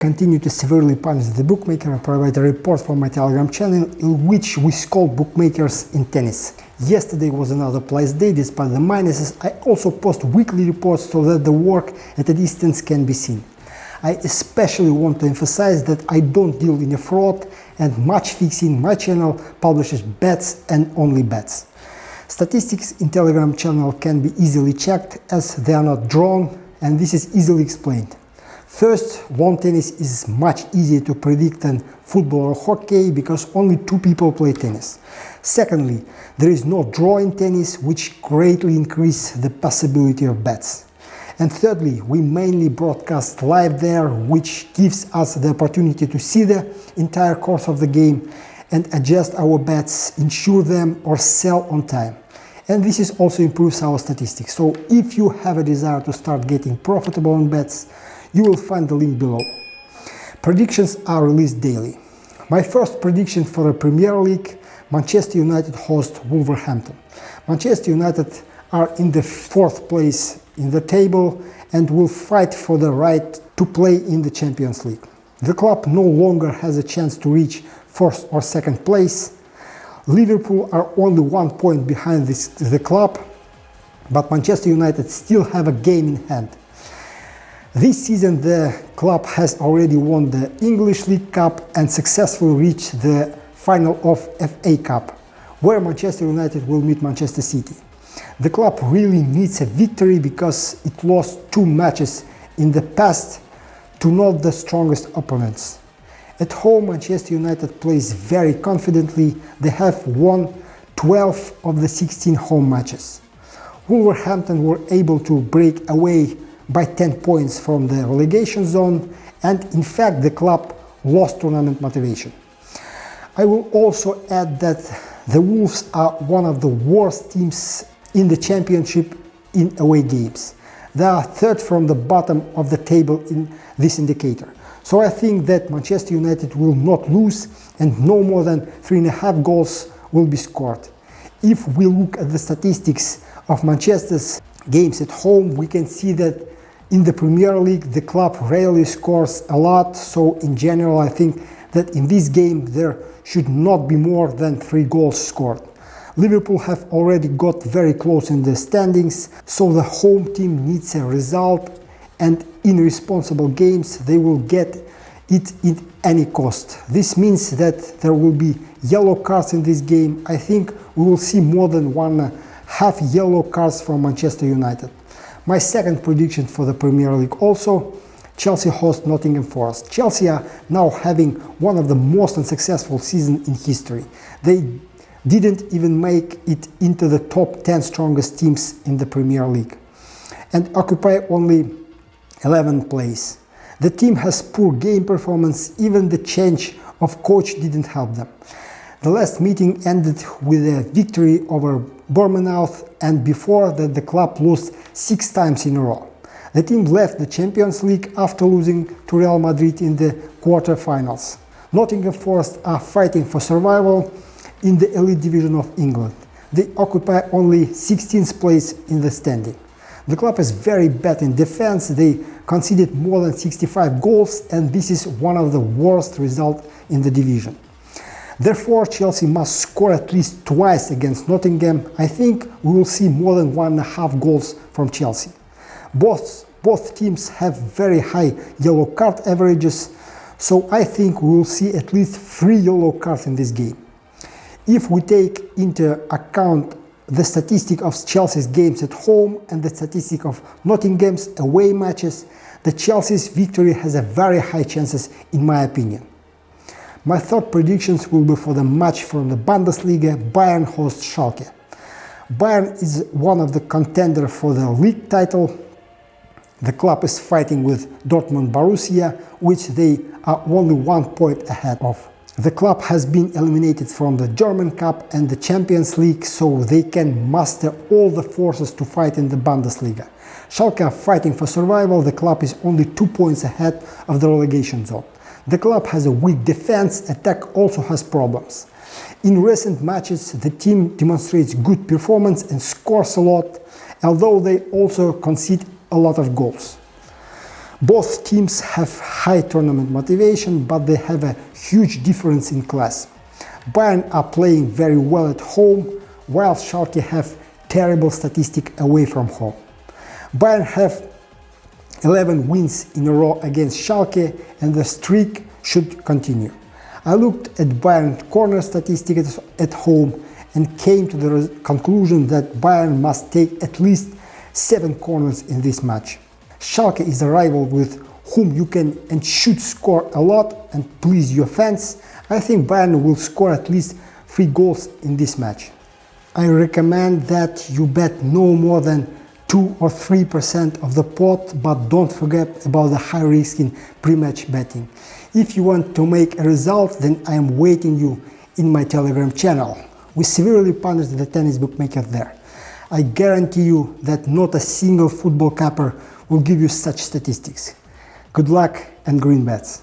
Continue to severely punish the bookmaker and provide a report from my Telegram channel in which we scold bookmakers in tennis. Yesterday was another place day. Despite the minuses, I also post weekly reports so that the work at a distance can be seen. I especially want to emphasize that I don't deal in a fraud and match fixing. My channel publishes bets and only bets. Statistics in Telegram channel can be easily checked as they are not drawn, and this is easily explained. First, lawn tennis is much easier to predict than football or hockey because only two people play tennis. Secondly, there is no draw in tennis, which greatly increases the possibility of bets. And thirdly, we mainly broadcast live there, which gives us the opportunity to see the entire course of the game and adjust our bets, insure them or sell on time. And this is also improves our statistics. So if you have a desire to start getting profitable on bets, you will find the link below. Predictions are released daily. My first prediction for the Premier League: Manchester United host Wolverhampton. Manchester United are in the 4th place in the table and will fight for the right to play in the Champions League. The club no longer has a chance to reach 1st or 2nd place. Liverpool are only 1 point behind the club, but Manchester United still have a game in hand. This season the club has already won the English League Cup and successfully reached the final of FA Cup, where Manchester United will meet Manchester City. The club really needs a victory because it lost 2 matches in the past to not the strongest opponents. At home, Manchester United plays very confidently. They have won 12 of the 16 home matches. Wolverhampton were able to break away by 10 points from the relegation zone, and in fact the club lost tournament motivation. I will also add that the Wolves are one of the worst teams in the championship in away games. They are 3rd from the bottom of the table in this indicator. So I think that Manchester United will not lose and no more than 3.5 goals will be scored. If we look at the statistics of Manchester's games at home, we can see that in the Premier League the club rarely scores a lot, so in general I think that in this game there should not be more than 3 goals scored. Liverpool have already got very close in the standings, so the home team needs a result, and in responsible games they will get it at any cost. This means that there will be yellow cards in this game. I think we will see more than 1.5 yellow cards from Manchester United. My second prediction for the Premier League also: Chelsea host Nottingham Forest. Chelsea are now having one of the most unsuccessful seasons in history. They didn't even make it into the top 10 strongest teams in the Premier League and occupy only 11th place. The team has poor game performance. Even the change of coach didn't help them. The last meeting ended with a victory over Bournemouth, and before that the club lost 6 times in a row. The team left the Champions League after losing to Real Madrid in the quarter-finals. Nottingham Forest are fighting for survival in the elite division of England. They occupy only 16th place in the standing. The club is very bad in defense. They conceded more than 65 goals, and this is one of the worst results in the division. Therefore, Chelsea must score at least twice against Nottingham. I think we will see more than 1.5 goals from Chelsea. Both teams have very high yellow card averages, so I think we will see at least 3 yellow cards in this game. If we take into account the statistic of Chelsea's games at home and the statistic of Nottingham's away matches, the Chelsea's victory has a very high chances in my opinion. My third predictions will be for the match from the Bundesliga: Bayern hosts Schalke. Bayern is one of the contenders for the league title. The club is fighting with Dortmund Borussia, which they are only 1 point ahead of. The club has been eliminated from the German Cup and the Champions League, so they can muster all the forces to fight in the Bundesliga. Schalke are fighting for survival. The club is only 2 points ahead of the relegation zone. The club has a weak defense. Attack also has problems. In recent matches, the team demonstrates good performance and scores a lot, although they also concede a lot of goals. Both teams have high tournament motivation, but they have a huge difference in class. Bayern are playing very well at home, while Schalke have terrible statistics away from home. Bayern have 11 wins in a row against Schalke, and the streak should continue. I looked at Bayern corner statistics at home and came to the conclusion that Bayern must take at least 7 corners in this match. Schalke is a rival with whom you can and should score a lot and please your fans. I think Bayern will score at least 3 goals in this match. I recommend that you bet no more than 2 or 3% of the pot, but don't forget about the high risk in pre-match betting. If you want to make a result, then I am waiting you in my Telegram channel. We severely punish the tennis bookmaker there. I guarantee you that not a single football capper will give you such statistics. Good luck and green bets.